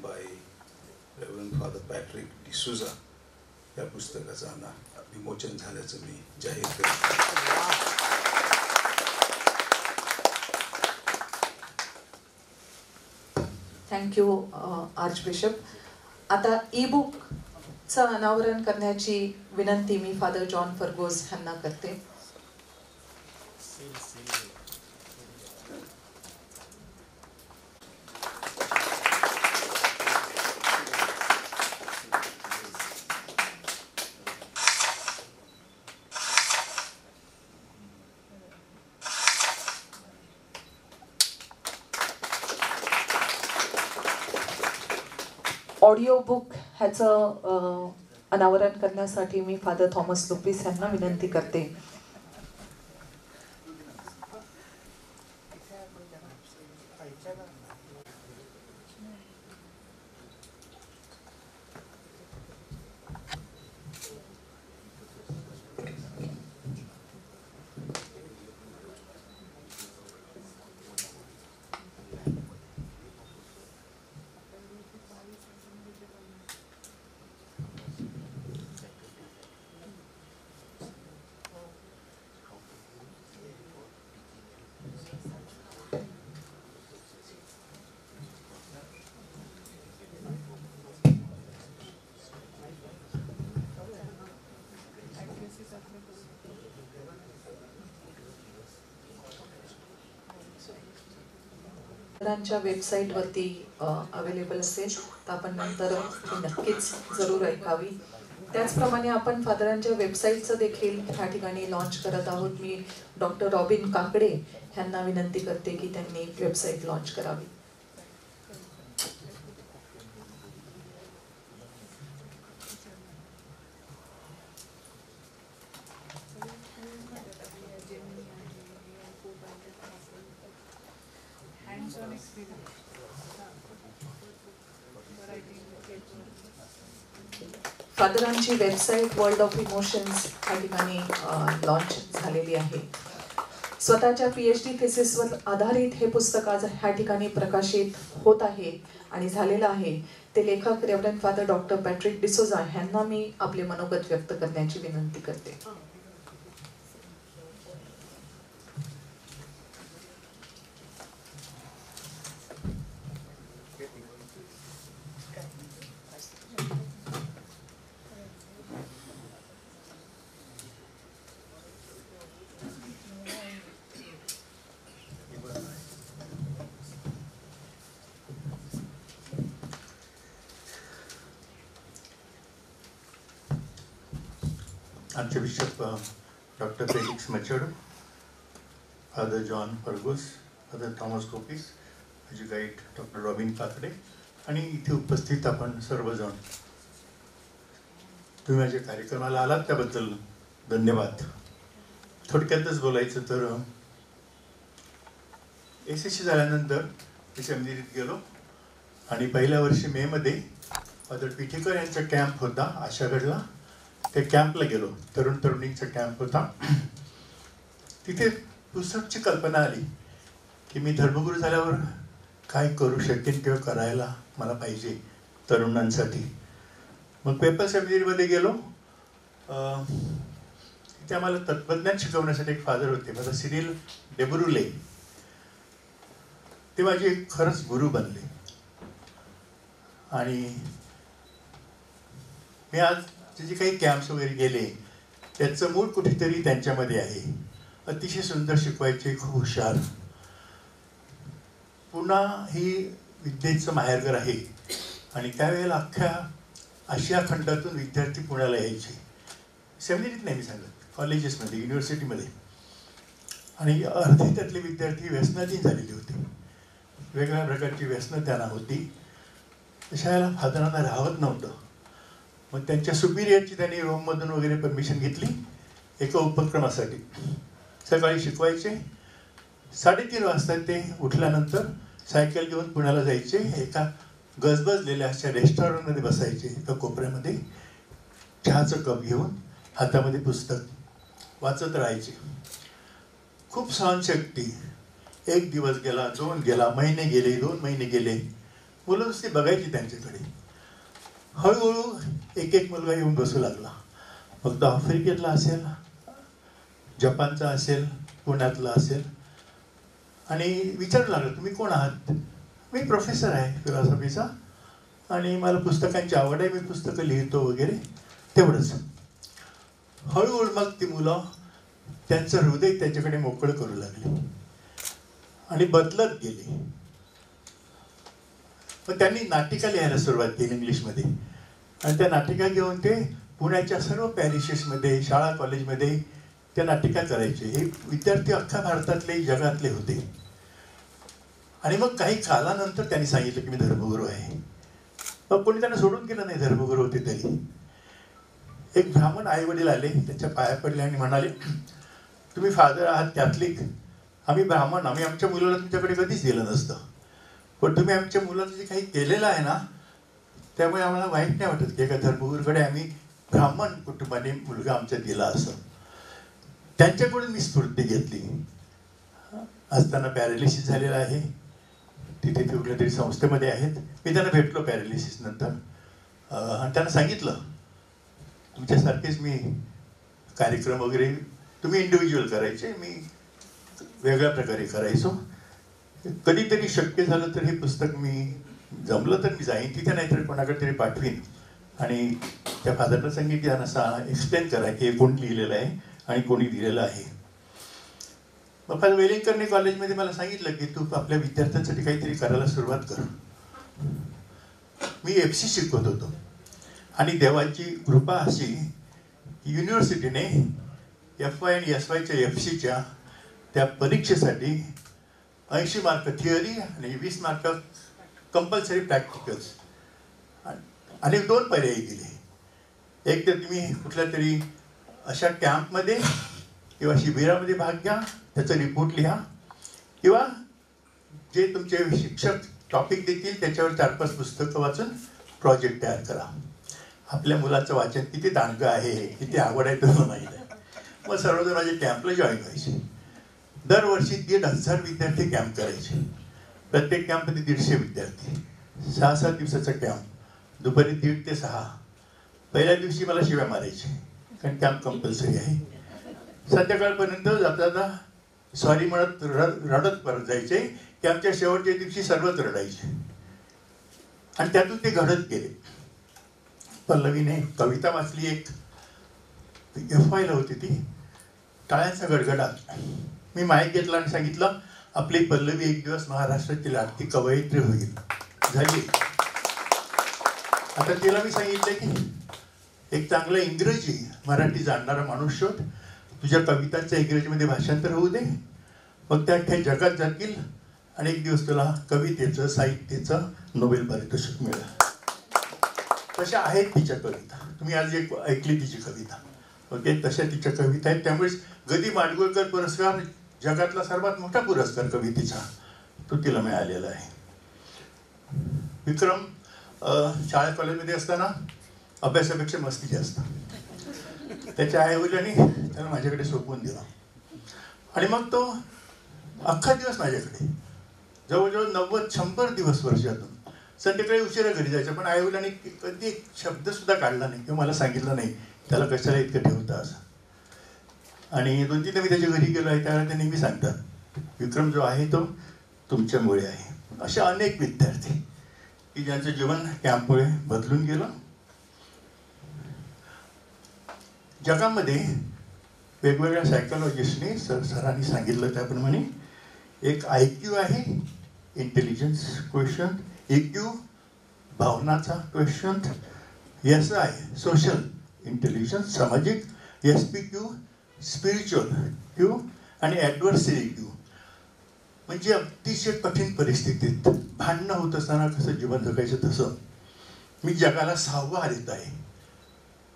Bye reverend father Patrick D'Souza या पुस्तकाचं विमोचन झाल्याचं मी जाहीर करतो. Thank you archbishop. आता ई बुकचं अनावरण करण्याची विनंती मी फादर जॉन फर्गोस यांना करते. ऑडिओ बुक ह्याचं अनावरण करण्यासाठी मी फादर थॉमस लुपिस यांना विनंती करते. फादरांच्या वेबसाईटवरती अवेलेबल असेल तर आपण नंतर नक्कीच जरूर ऐकावी. त्याचप्रमाणे आपण फादरांच्या वेबसाईटचं देखील ह्या ठिकाणी लॉन्च करत आहोत. मी डॉक्टर रॉबिन काकडे यांना विनंती करते की त्यांनी वेबसाईट लॉन्च करावी. फादरांची वेबसाईट वर्ल्ड ऑफ इमोशन्स या ठिकाणी लॉन्च झालेली आहे. स्वतःच्या PhD थिसिसवर आधारित हे पुस्तक आज ह्या ठिकाणी प्रकाशित होत आहे आणि झालेलं आहे. ते लेखक reverend father doctor Patrick D'Souza यांना मी आपले मनोगत व्यक्त करण्याची विनंती करते. Archbishop doctor Felix Machado, father John Fargose, father Thomas कोपिस, माझी गाईड डॉक्टर रॉबिन काकडे आणि इथे उपस्थित आपण सर्वजण, तुम्ही माझ्या कार्यक्रमाला आलात त्याबद्दल धन्यवाद. थोडक्यातच बोलायचं तर SSC झाल्यानंतर मी सेमिनारीत गेलो आणि पहिल्या वर्षी मेमध्ये फादर पिठेकर यांचा कॅम्प होता आशागडला. त्या कॅम्पला गेलो, तरुण तरुणींचा कॅम्प होता. तिथे पुस्तकची कल्पना आली की मी धर्मगुरू झाल्यावर काय करू शकेन किंवा करायला मला पाहिजे तरुणांसाठी. मग पेपर सेमिनारीमध्ये गेलो. तिथे आम्हाला तत्त्वज्ञान शिकवण्यासाठी एक फादर होते, माझा सिरिल डेबरुले. ते माझे खरंच गुरु बनले आणि मी आज जे काही कॅम्प्स वगैरे गेले त्याचं मूळ कुठेतरी त्यांच्यामध्ये आहे. अतिशय सुंदर शिकवायचे, खूप हुशार. पुन्हा ही विद्येचं माहेरघर आहे आणि त्यावेळेला अख्ख्या आशिया खंडातून विद्यार्थी पुण्याला यायचे. सेमिनारीत नाही मी सांगत, कॉलेजेसमध्ये, युनिव्हर्सिटीमध्ये. आणि अर्धे त्यातले विद्यार्थी व्यसनाधीन झालेले होते. वेगवेगळ्या प्रकारची व्यसनं त्यांना होती. अशा याला फादरांना राहत नव्हतं. मग त्यांच्या सुपिरियरची त्यांनी रोममधून वगैरे परमिशन घेतली एका उपक्रमासाठी. सकाळी शिकवायचे, 3:30 वाजता ते उठल्यानंतर सायकल घेऊन पुण्याला जायचे. एका गजबजलेल्या अशा रेस्टॉरंटमध्ये बसायचे, एका कोपऱ्यामध्ये चहाचं कप घेऊन हातामध्ये पुस्तक वाचत राहायचे. खूप सहनशक्ती. 1 दिवस गेला, 2 गेला, महिने गेले, 2 महिने गेले. मुलं नुसती बघायची त्यांच्याकडे. हळूहळू एक एक मुलगा येऊन बसू लागला. मग तो आफ्रिकेतला असेल, जपानचा असेल, पुण्यातला असेल, आणि विचारू लागला, तुम्ही कोण आहात? मी प्रोफेसर आहे फिलॉसॉफीचा आणि मला पुस्तकांची आवड आहे, मी पुस्तकं लिहितो वगैरे, तेवढंच. हळूहळू मग ती मुलं त्यांचं हृदय त्याच्याकडे मोकळं करू लागले आणि बदलत गेले. मग त्यांनी नाटिका लिहायला सुरुवात केली इंग्लिशमध्ये, आणि त्या नाटिका घेऊन ते पुण्याच्या सर्व पॅरिशेसमध्ये, शाळा कॉलेजमध्ये त्या नाटिका करायचे. हे विद्यार्थी अख्ख्या भारतातले, जगातले होते. आणि मग काही कालानंतर त्यांनी सांगितलं की मी धर्मगुरू आहे. मग कोणी त्यांना सोडून गेलं नाही, धर्मगुरू होते तरी. एक ब्राह्मण आई वडील आले, त्याच्या पाया पडले आणि म्हणाले, तुम्ही फादर आहात कॅथलिक, आम्ही ब्राह्मण, आम्ही आमच्या मुलाला तुमच्याकडे कधीच दिलं नसतं, पण तुम्ही आमच्या मुलाचं जे काही केलेलं आहे ना, त्यामुळे आम्हाला वाईट नाही वाटत की एका धर्मगुरूकडे आम्ही ब्राह्मण कुटुंबाने मुलगा आमच्या दिला असं. त्यांच्याकडून मी स्फूर्ती घेतली. असताना पॅरालिसिस झालेला आहे, तिथे ते कुठल्या तरी संस्थेमध्ये आहेत. मी त्यांना भेटलो पॅरालिसिस नंतर, आणि त्यांना सांगितलं तुमच्यासारखेच मी कार्यक्रम वगैरे तुम्ही इंडिव्हिज्युअल करायचे, मी वेगळ्या प्रकारे करायचो. कधीतरी शक्य झालं तर हे पुस्तक मी जमलं तर मी जाईन तिथे, नाहीतर कोणाकडे तरी पाठवीन. आणि त्या फादरला सांगितलं की त्यांना एक्सप्लेन करा की हे कोण लिहिलेलं आहे आणि कोणी दिलेलं आहे. मग वेलिंगकर्णी कॉलेजमध्ये मला सांगितलं की तू आपल्या विद्यार्थ्यांसाठी काहीतरी करायला सुरुवात कर. मी FC शिकवत होतो आणि देवाची कृपा अशी की युनिव्हर्सिटीने FY आणि SYच्या FCच्या त्या परीक्षेसाठी 80 मार्क थिअरी आणि 20 मार्क कंपल्सरी प्रॅक्टिकल्स आणि 2 पर्याय दिले. एक तर तुम्ही कुठल्या तरी अशा कॅम्पमध्ये किंवा शिबिरामध्ये भाग घ्या, त्याचा रिपोर्ट लिहा, किंवा जे तुमचे शिक्षक टॉपिक देतील त्याच्यावर 4-5 पुस्तकं वाचून प्रोजेक्ट तयार करा. आपल्या मुलाचं वाचन किती दांडगं आहे, किती आवड आहे तुम्हाला माहीत आहे. मग सर्वजण माझे कॅम्पला जॉईन व्हायचे. दरवर्षी 1,500 विद्यार्थी कॅम्प करायचे. प्रत्येक कॅम्पमध्ये 150 विद्यार्थी. 6-7 दिवसाचा कॅम्प, दुपारी 1:30 ते 6. पहिल्या दिवशी मला शिव्या मारायचे कारण कॅम्प कंपल्सरी आहे. संध्याकाळपर्यंत जाता जाता सॉरी म्हणत रडत परत जायचे. कॅम्पच्या शेवटच्या दिवशी सर्वच रडायचे. आणि त्यातून ते घडत गेले. पल्लवीने कविता वाचली, एक FYला होती ती, टाळ्यांचा गडगडाट. मी माईक घेतला आणि सांगितलं आपली पल्लवी एक दिवस महाराष्ट्रातील आरती कवयित्री होईल. झाली. आता तिला मी सांगितलं की एक चांगला इंग्रजी मराठी जाणणारा माणूस शोध, तुझ्या कवितांचं इंग्रजीमध्ये भाषांतर होऊ दे, मग त्या अख्ख्या जगात जातील आणि एक दिवस तुला कवितेचं, साहित्याचं नोबेल पारितोषिक मिळेल. तशा आहेत तिच्या कविता. तुम्ही आज एक ऐकली तिची कविता, ओके, तशा तिच्या कविता आहेत. त्यामुळे ग. माडगुळकर पुरस्कार जगातला सर्वात मोठा पुरस्कार कवितेचा तो तिला मिळालेला आहे. विक्रम शाळा कॉलेजमध्ये असताना अभ्यासापेक्षा मस्ती जास्त. त्याच्या आईवडिलांनी त्याला माझ्याकडे सोपवून दिला आणि मग तो अख्खा दिवस माझ्याकडे, जवळजवळ 90-100 दिवस वर्षातून. संध्याकाळी उशिरा घरी जायचं, पण आईवडिलांनी कधी एक शब्द सुद्धा काढला नाही किंवा मला सांगितलं नाही त्याला कशाला इतकं ठेवतं असं. आणि 2-3 मी त्याच्या घरी गेलो आहे त्यावेळेला ते नेहमी सांगतात विक्रम जो आहे तो तुमच्यामुळे आहे. असे अनेक विद्यार्थी की ज्यांचं जीवन कॅम्पमुळे बदलून गेलं. जगामध्ये वेगवेगळ्या सायकोलॉजिस्टने सरांनी सांगितलं त्याप्रमाणे एक IQ आहे, इंटेलिजन्स क्वेश्चन, EQ भावनाचा क्वेश्चन, SI सोशल इंटेलिजन्स सामाजिक, SPQ स्पिरिच्युअल क्यू आणि ॲडव्हर्सरी क्यू. म्हणजे अतिशय कठीण परिस्थितीत भांडणं होत असताना कसं जीवन जगायचं तसं मी जगाला 6वा देत आहे,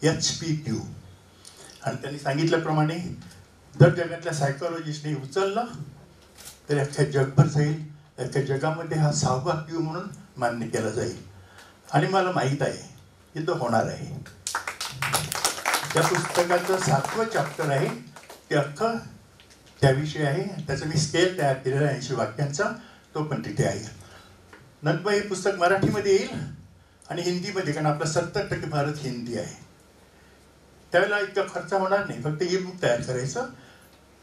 HPQ. आणि त्यांनी सांगितल्याप्रमाणे जर जगातल्या सायकोलॉजिस्टने उचललं तर अख्ख्या जगभर जाईल, अख्ख्या जगामध्ये हा 6वा क्यू म्हणून मान्य केला जाईल. आणि मला माहीत आहे की तो होणार आहे. त्या पुस्तकाचं 7वं चॅप्टर आहे ते अख्खं त्याविषयी आहे. त्याचं मी स्केल तयार केलेला आहे 80 वाक्यांचा, तो पण तिथे आहे. नंतर हे पुस्तक मराठीमध्ये येईल आणि हिंदीमध्ये, कारण आपला 70% भारत हिंदी आहे. त्यावेळेला इतका खर्च होणार नाही, फक्त ई बुक तयार करायचं.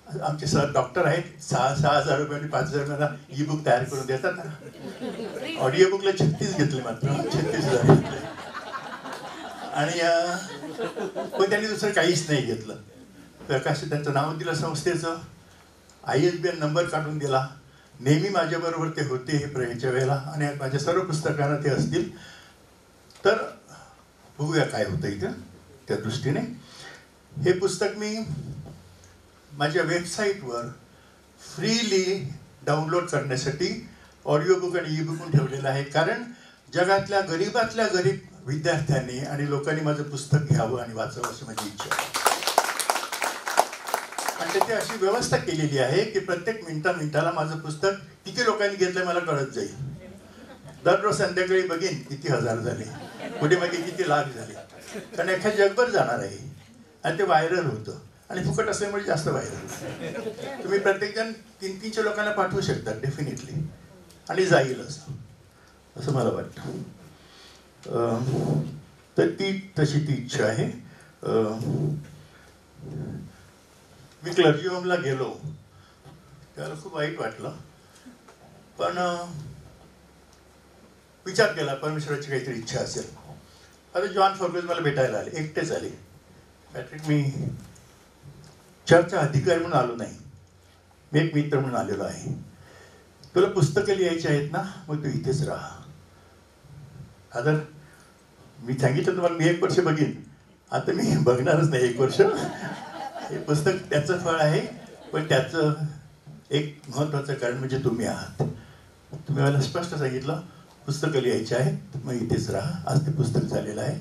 आमचे सर डॉक्टर आहेत, 6,000 रुपये आणि 5,000 रुपयाला ई बुक तयार करून देतात. ऑडिओ बुकला 36 घेतले, मात्र 36,000 घेतले. आणि पण त्यांनी दुसरं काहीच नाही घेतलं. प्रकाश त्यांचं नाव दिलं संस्थेचं, ISBN नंबर काढून दिला. नेहमी माझ्याबरोबर ते होते ह्याच्या वेळेला, आणि माझ्या सर्व पुस्तकांना ते असतील. तर बघूया काय होतं इथं. त्या दृष्टीने हे पुस्तक मी माझ्या वेबसाईटवर फ्रीली डाउनलोड करण्यासाठी ऑडिओ बुक आणि ई बुक ठेवलेलं आहे. कारण जगातल्या गरीबातल्या गरीब विद्यार्थ्यांनी आणि लोकांनी माझं पुस्तक घ्यावं आणि वाचावं अशी माझी इच्छा आहे. आणि त्याची अशी व्यवस्था केलेली आहे की प्रत्येक मिनिटाला माझं पुस्तक किती लोकांनी घेतलं मला कळत जाईल. दररोज संध्याकाळी बघीन किती हजार झाले, पुढे मागे किती लाख झाले. कारण एखाद्या जगभर जाणार आहे आणि ते व्हायरल होतं, आणि फुकट असल्यामुळे जास्त व्हायरल. तुम्ही प्रत्येकजण 300 लोकांना पाठवू शकता डेफिनेटली, आणि जाईल असं मला वाटतं. तर तशी ती इच्छा आहे. मी क्लर्जी होमला गेलो त्याला खूप वाईट वाटलं, पण विचार केला परमेश्वराची काहीतरी इच्छा असेल. आता जॉन फर्ग्युसन मला भेटायला आले, एकटेच आले. पॅट्रिक, मी चर्चचा अधिकारी म्हणून आलो नाही, मी एक मित्र म्हणून आलेलो आहे. तुला पुस्तकं लिहायची आहेत ना, मग तू इथेच राहा. आता मी सांगितलं तुम्हाला मी 1 वर्ष बघीन, आता मी बघणारच नाही 1 वर्ष. हे पुस्तक त्याचं फळ आहे, पण त्याचं एक महत्त्वाचं कारण म्हणजे तुम्ही आहात. तुम्ही मला स्पष्ट सांगितलं पुस्तकं लिहायची आहेत, मग इथेच राहा. आज ते पुस्तक झालेलं आहे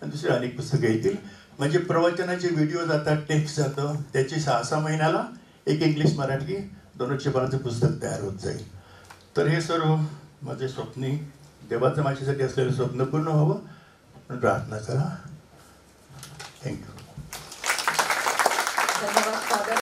आणि दुसरे अनेक पुस्तकं येतील. म्हणजे प्रवचनाचे व्हिडिओ जातात, टेक्स्ट जातं, त्याची 6-6 महिन्याला एक इंग्लिश मराठी 200 पानाचं पुस्तक तयार होत जाईल. तर हे सर्व माझे स्वप्नी, देवाचं माझ्यासाठी असलेलं स्वप्न पूर्ण व्हावं म्हणून प्रार्थना करा. थँक्यू.